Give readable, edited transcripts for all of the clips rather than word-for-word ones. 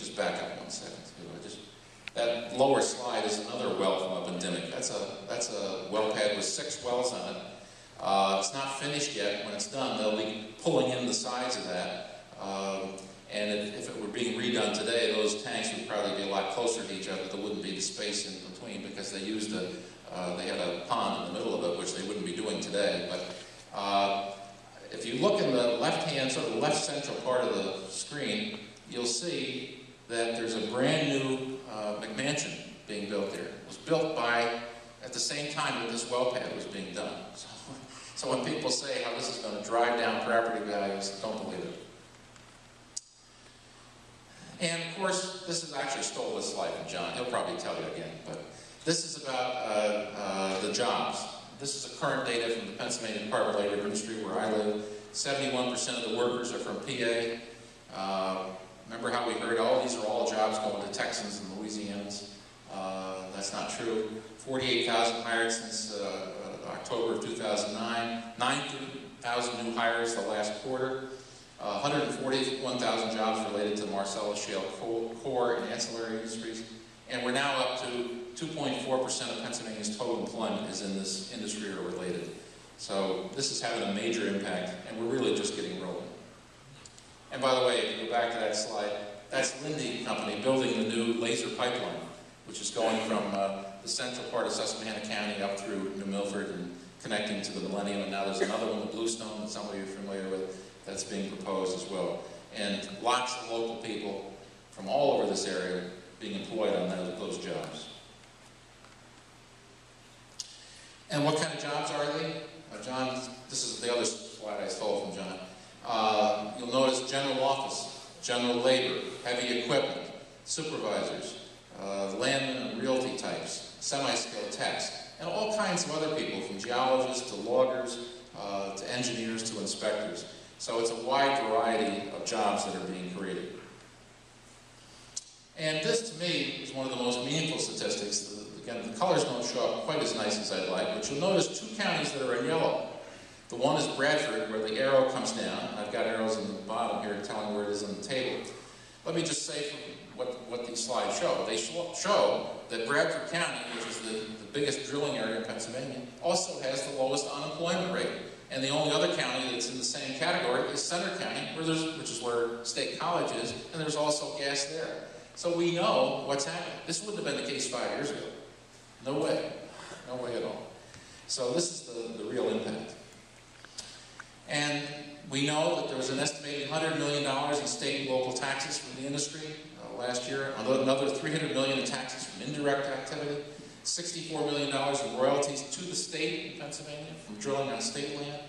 just back up 1 second. That lower slide is another well from up in Dimmock. That's a well pad with 6 wells on it. It's not finished yet. When it's done, they'll be pulling in the sides of that. And if it were being redone today, those tanks would probably be a lot closer to each other. There wouldn't be the space in between because they used they had a pond in the middle of it, which they wouldn't be doing today. But if you look in the left-hand, sort of left central part of the screen, you'll see that there's a brand new McMansion being built there. It was built at the same time that this well pad was being done. So when people say how this is going to drive down property values, don't believe it. And of course, this is actually stole this slide from John. He'll probably tell you again, but this is about the jobs. This is the current data from the Pennsylvania Department of Labor and Industry, where I live. 71% of the workers are from PA. Remember how we heard, oh, these are all jobs going to Texans and Louisianans. That's not true. 48,000 hired since October of 2009. 9,000 new hires the last quarter. 141,000 jobs related to Marcellus Shale core and ancillary industries. And we're now up to 2.4% of Pennsylvania's total employment is in this industry or related. So this is having a major impact, and we're really just getting rolling. And by the way, if you go back to that slide, that's Linde Company building the new laser pipeline, which is going from the central part of Susquehanna County up through New Milford and connecting to the Millennium. And now there's another one, the Bluestone, that some of you are familiar with, that's being proposed as well. And lots of local people from all over this area being employed on those jobs. And what kind of jobs are they? John, this is the other slide I stole from John. You'll notice general office, general labor, heavy equipment, supervisors, land and realty types, semi-skilled techs, and all kinds of other people, from geologists to loggers, to engineers to inspectors. So it's a wide variety of jobs that are being created. And this, to me, is one of the most meaningful statistics. Again, the colors don't show up quite as nice as I'd like, but you'll notice 2 counties that are in yellow. The one is Bradford, where the arrow comes down. I've got arrows in the bottom here telling where it is on the table. Let me just say what these slides show. They show that Bradford County, which is the biggest drilling area in Pennsylvania, also has the lowest unemployment rate. And the only other county that's in the same category is Center County, which is where State College is, and there's also gas there. So we know what's happening. This wouldn't have been the case 5 years ago. No way. No way at all. So this is the real impact. And we know that there was an estimated $100 million in state and local taxes from the industry last year, another $300 million in taxes from indirect activity, $64 million in royalties to the state in Pennsylvania from drilling on state land.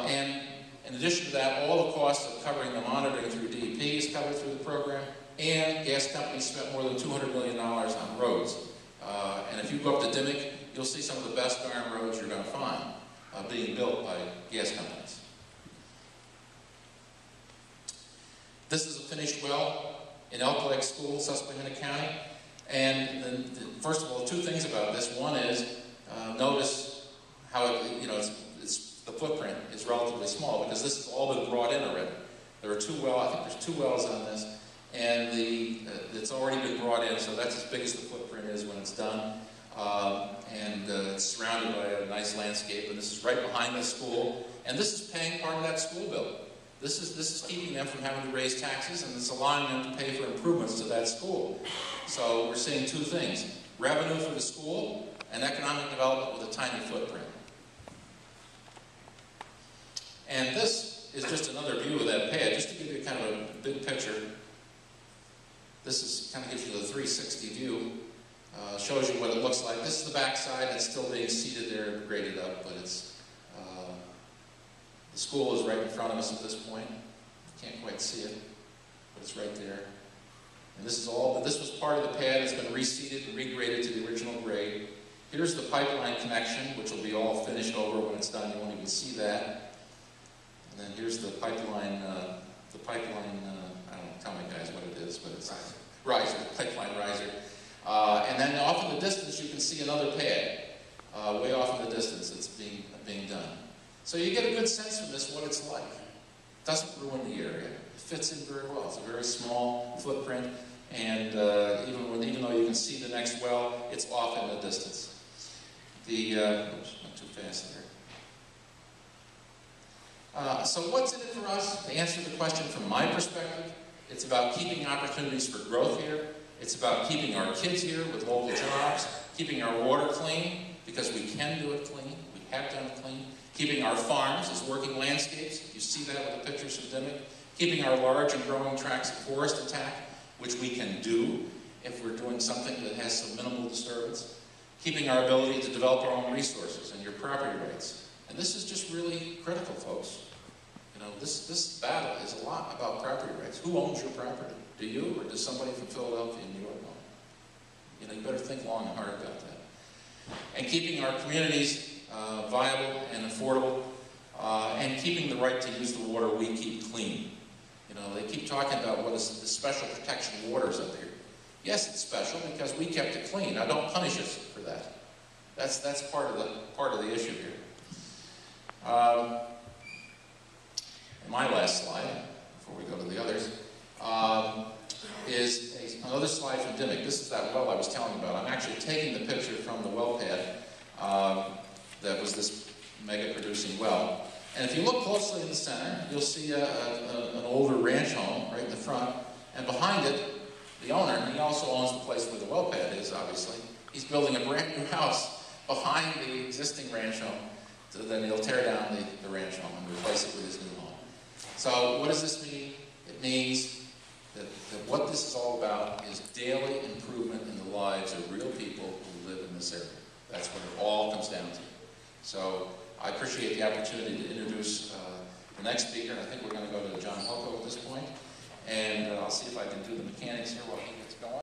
And in addition to that, all the costs of covering the monitoring through DEP is covered through the program, and gas companies spent more than $200 million on roads. And if you go up to Dimmock, you'll see some of the best darn roads you're going to find being built by gas companies. This is a finished well in Elk Lake School, Susquehanna County. And first of all, 2 things about this. One is, notice how the footprint is relatively small because this has all been brought in already. There are 2 wells, I think there's 2 wells on this, and it's already been brought in, so that's as big as the footprint is when it's done. It's surrounded by a nice landscape, and this is right behind the school, and this is paying part of that school bill. This is keeping them from having to raise taxes, and it's allowing them to pay for improvements to that school. So we're seeing 2 things: revenue for the school and economic development with a tiny footprint. And this is just another view of that pad, just to give you kind of a big picture. This kind of gives you the 360 view. Shows you what it looks like. This is the back side. It's still being seeded there and graded up, but the school is right in front of us at this point. You can't quite see it, but it's right there. And this was part of the pad. It's been reseeded and regraded to the original grade. Here's the pipeline connection, which will be all finished over when it's done. You won't even see that. And then here's the pipeline, I don't know, tell me guys what it is, but it's a riser, pipeline riser. And then off in the distance, you can see another pad, way off in the distance that's being done. So you get a good sense from this what it's like. It doesn't ruin the area. It fits in very well. It's a very small footprint, and even though you can see the next well, it's off in the distance. Oops, went too fast there. So what's in it for us? To answer the question from my perspective, it's about keeping opportunities for growth here. It's about keeping our kids here with local jobs, keeping our water clean, because we can do it clean. We have done it clean. Keeping our farms as working landscapes. You see that with the pictures from Dimmick. Keeping our large and growing tracts of forest intact, which we can do if we're doing something that has some minimal disturbance. Keeping our ability to develop our own resources and your property rights. And this is just really critical, folks. You know, this battle is a lot about property rights. Who owns your property? Do you, or does somebody from Philadelphia and New York own it? You know, you better think long and hard about that. And keeping our communities viable and affordable, and keeping the right to use the water we keep clean. You know, they keep talking about what is the special protection waters up here. Yes, it's special because we kept it clean. Now, don't punish us for that. That's part of the issue here. My last slide, before we go to the others, is another slide from Dimmick. This is that well I was telling you about. I'm actually taking the picture from the well pad that was this mega-producing well. And if you look closely in the center, you'll see an older ranch home right in the front. And behind it, the owner, and he also owns the place where the well pad is, obviously, he's building a brand new house behind the existing ranch home. So then he'll tear down the ranch home and replace it with his new home. So what does this mean? It means that what this is all about is daily improvement in the lives of real people who live in this area. That's what it all comes down to. So I appreciate the opportunity to introduce the next speaker. I think we're going to go to John Hoko at this point. And I'll see if I can do the mechanics here while he gets going.